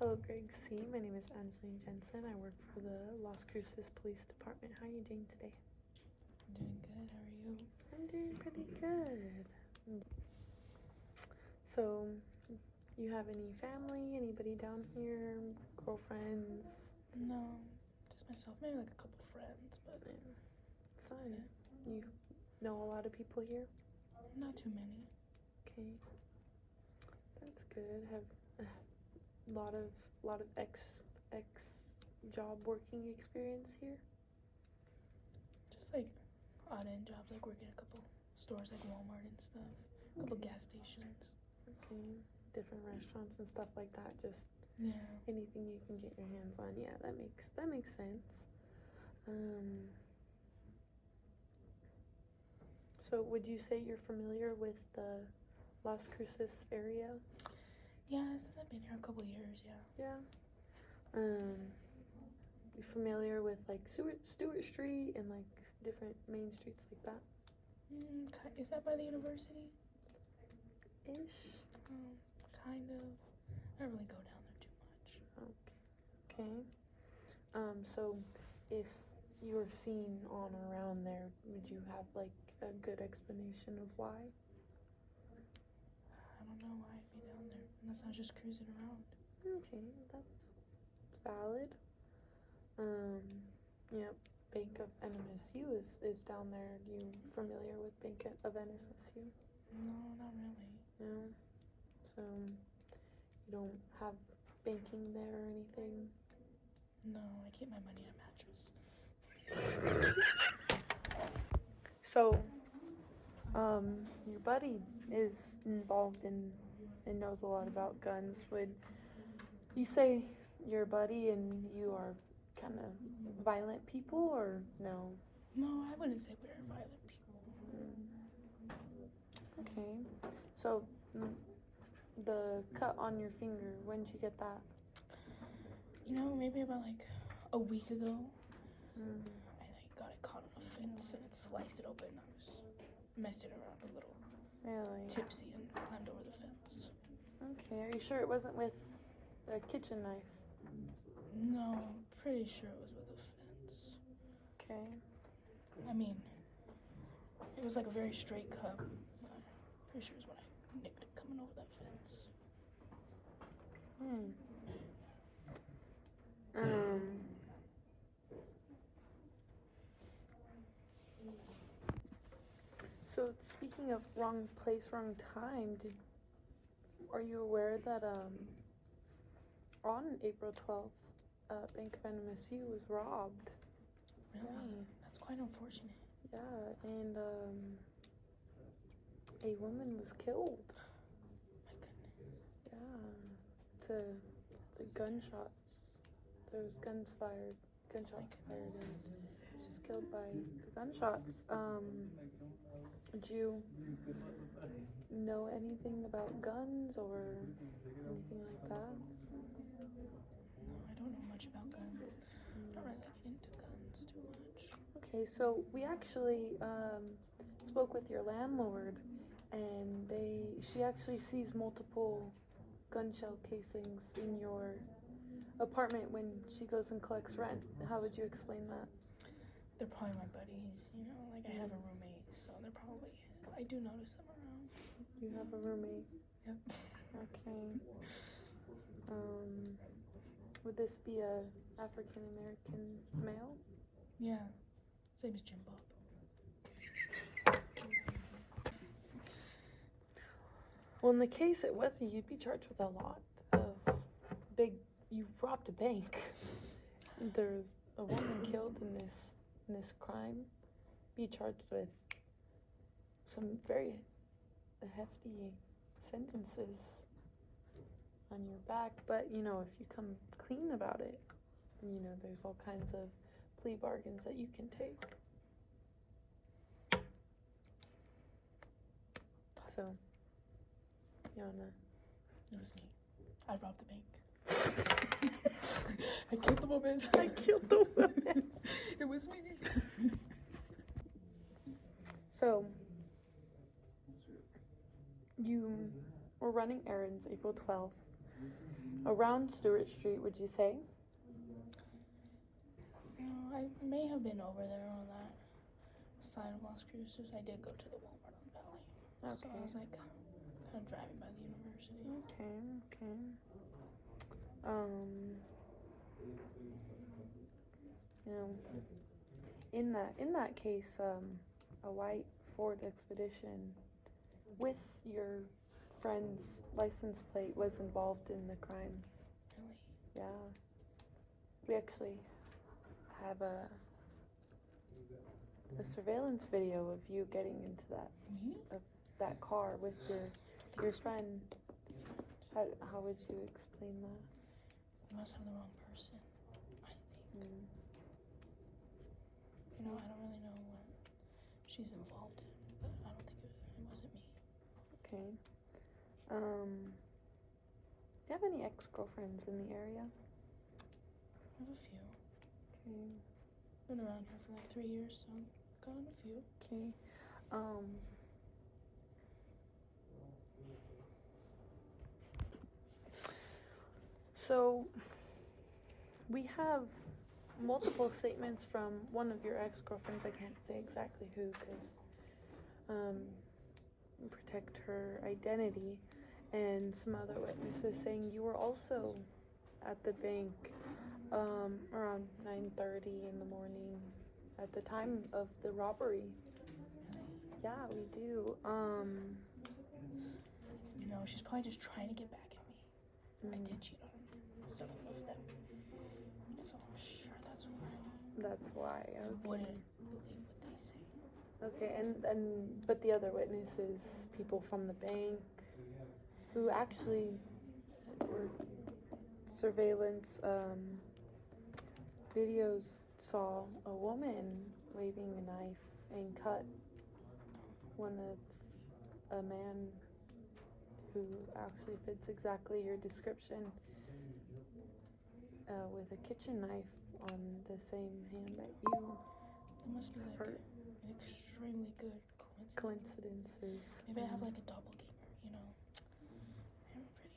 Hello, Greg C. My name is Angeline Jensen. I work for the Las Cruces Police Department. How are you doing today? I'm doing good. How are you? I'm doing pretty good. So, you have any family? Anybody down here? Girlfriends? No, just myself. Maybe like a couple friends, but Yeah. Fun. You know a lot of people here? not too many. Okay. That's good. Have a lot of ex job working experience here? Just like odd end jobs, like working at a couple stores like Walmart and stuff. A couple gas stations. Okay. Different restaurants and stuff like that. Just Yeah. anything you can get your hands on. Yeah, that makes sense. So would you say you're familiar with the Las Cruces area? Yeah, since I've been here a couple years, yeah. Yeah. You familiar with like Stewart Street and like different main streets like that? Is that by the university? Ish. Kind of. I don't really go down there too much. Okay. So if you were seen on or around there, would you have like a good explanation of why? I don't know why I'd be down there unless I was just cruising around. Okay, that's valid. Bank of NMSU is down there. Are you familiar with Bank of NMSU? No, not really. No. So you don't have banking there or anything? No, I keep my money in a mattress. So, your buddy is involved in and knows a lot about guns. Would you say your buddy and you are kind of violent people, or no? No, I wouldn't say we're violent people. Okay. So, the cut on your finger, when did you get that? You know, maybe about like a week ago. Mm. I like got it caught on a fence and it sliced it open. I was messing around a little Really? tipsy and climbed over the fence. Okay. Are you sure it wasn't with a kitchen knife? No, pretty sure it was with a fence. Okay. I mean, it was like a very straight cut. Pretty sure it was when I nicked it coming over that fence. So speaking of wrong place, wrong time, are you aware that on April 12th, Bank of NMSU was robbed? Really? Yeah. That's quite unfortunate. Yeah, and a woman was killed. My goodness. Yeah, the gunshots. There was gunshots fired, and she was killed by the gunshots. Did you know anything about guns or anything like that? No, I don't know much about guns. I don't really get into guns too much. Okay, so we actually spoke with your landlord, and she actually sees multiple gun shell casings in your apartment when she goes and collects rent. How would you explain that? They're probably my buddies, you know, like I have a roommate, so they're probably his. I do notice them around. You have a roommate. Yep. Okay. Would this be a African American male? Yeah. Same as Jim Bob. Well, in the case it was, you'd be charged with a lot of you robbed a bank. There's a woman killed in this crime. Be charged with some very hefty sentences on your back. But, if you come clean about it, there's all kinds of plea bargains that you can take. So, Yana. It was me. I robbed the bank. I killed the woman. I killed the woman. It was me. So, you were running errands April 12th, Around Stewart Street, would you say? I may have been over there on that side of Las Cruces. I did go to the Walmart on Valley. Okay. So I was like kind of driving by the university. Okay. You know, in that case, a white Ford Expedition with your friend's license plate was involved in the crime. Really? Yeah. We actually have a surveillance video of you getting into that car with your friend. How would you explain that? You must have the wrong person, I think. You know, I don't really know what she's involved in, but I don't think it wasn't me. Okay. Do you have any ex-girlfriends in the area? I have a few. Okay. Been around here for like 3 years, so I've gotten a few. Okay. So we have multiple statements from one of your ex-girlfriends. I can't say exactly who because protect her identity, and some other witnesses saying you were also at the bank around 9:30 in the morning at the time of the robbery. Yeah, we do. You know, she's probably just trying to get back at me. I did cheat on several of them, so I'm sure that's why. That's why. Okay. I wouldn't believe what they say. Okay, but the other witnesses, people from the bank, who actually were surveillance videos, saw a woman waving a knife and cut a man who actually fits exactly your description with a kitchen knife on the same hand that you It must be like hurt. an extremely good coincidences. Maybe I have like a doppelganger, you know. I'm pretty.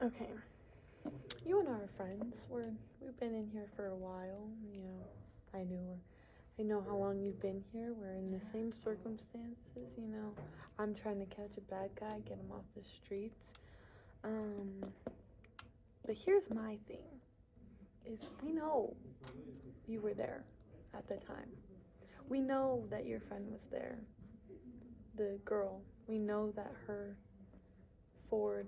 Okay. You and I are friends. We've been in here for a while. You know, I know how long you've been here. We're in the same circumstances. You know, I'm trying to catch a bad guy, get him off the streets. But here's my thing: is we know you were there at the time. We know that your friend was there. The girl. We know that her Ford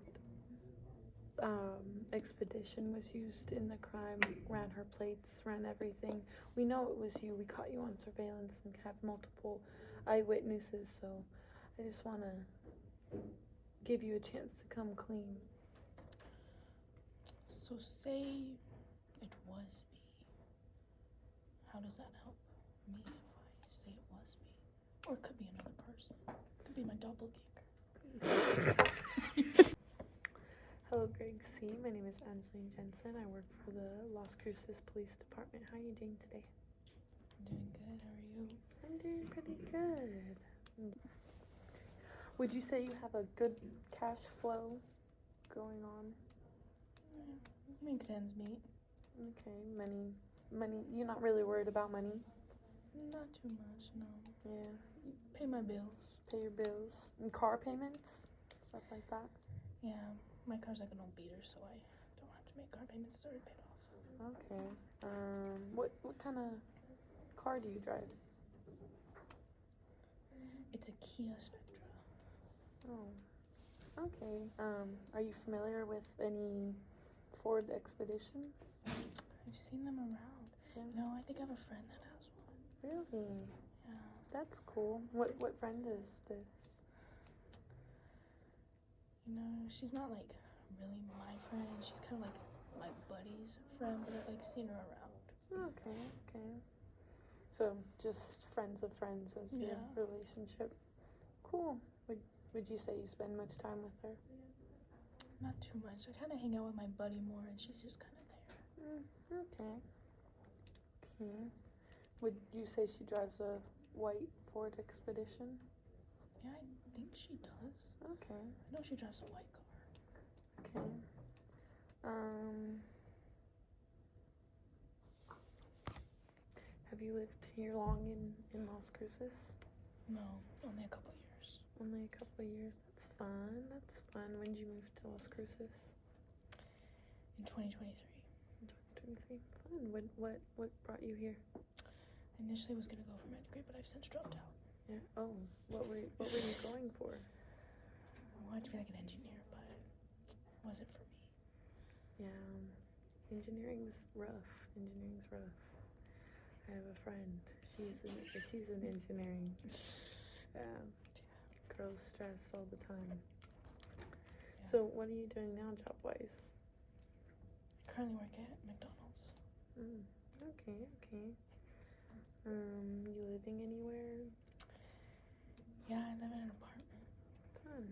Expedition was used in the crime, ran her plates, ran everything. We know it was you. We caught you on surveillance and have multiple eyewitnesses, so I just want to give you a chance to come clean. So say it was me. How does that help me if I say it was me? Or it could be another person. It could be my doppelganger. Hello, Greg C. My name is Angeline Jensen. I work for the Las Cruces Police Department. How are you doing today? I'm doing good. How are you? I'm doing pretty good. Would you say you have a good cash flow going on? Makes ends meet. Okay, money. You're not really worried about money? Not too much, no. Yeah. Pay my bills. Pay your bills. And car payments? Stuff like that? Yeah, my car's like an old beater, so I don't have to make car payments. It's already paid off. Okay. What kind of car do you drive? It's a Kia Spectra. Oh. Okay. Are you familiar with any Ford Expeditions? I've seen them around. Yeah. No, I think I have a friend that has one. Really? Yeah. That's cool. What friend is this? You know, she's not like really my friend. She's kind of like my buddy's friend, but I've like seen her around. Okay. So just friends of friends as your relationship. Cool. Would you say you spend much time with her? Not too much. I kind of hang out with my buddy more, and she's just kind of there. Okay. Would you say she drives a white Ford Expedition? Yeah, I think she does. Okay. I know she drives a white car. Okay. Have you lived here long in Las Cruces? No, only a couple years. Only a couple of years. That's fun. That's fun. When did you move to Las Cruces? In 2023. 2023. Fun. What brought you here? I initially was gonna go for my degree, but I've since dropped out. Yeah. Oh, what were you going for? I wanted to be like an engineer, but it wasn't for me. Yeah. Engineering's rough. Engineering's rough. I have a friend. She's in engineering. Yeah. Girls stress all the time. Yeah. So what are you doing now, job wise? I currently work at McDonald's. Okay. You living anywhere? Yeah, I live in an apartment. Fun.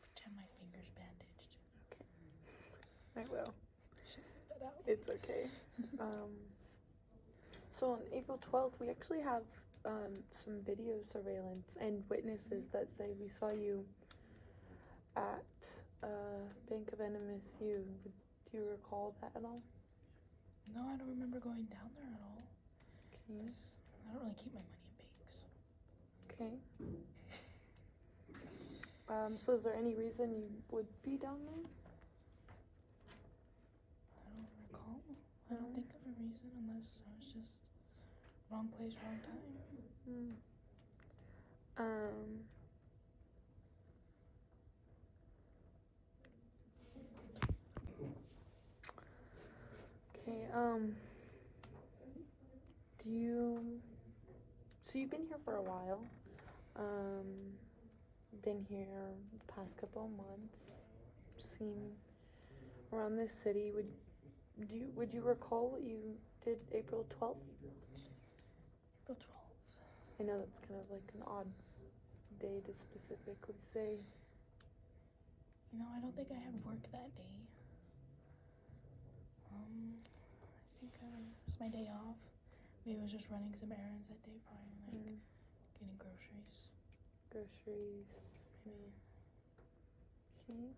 Pretend my finger's bandaged. Okay. I will. Should cut that out. It's okay. So on April 12th, we actually have some video surveillance and witnesses that say we saw you at Bank of NMSU. Do you recall that at all? No, I don't remember going down there at all. Okay. 'Cause I don't really keep my money in banks. Okay. So is there any reason you would be down there? I don't recall. I don't think of a reason unless I was just wrong place, wrong time. Okay, so you've been here for a while, been here the past couple of months, seen around this city. Would you recall what you did April 12th? April 12th. I know that's kind of like an odd day to specifically say. You know, I don't think I had work that day. I think it was my day off. Maybe I was just running some errands that day, probably like getting groceries. Groceries. Okay.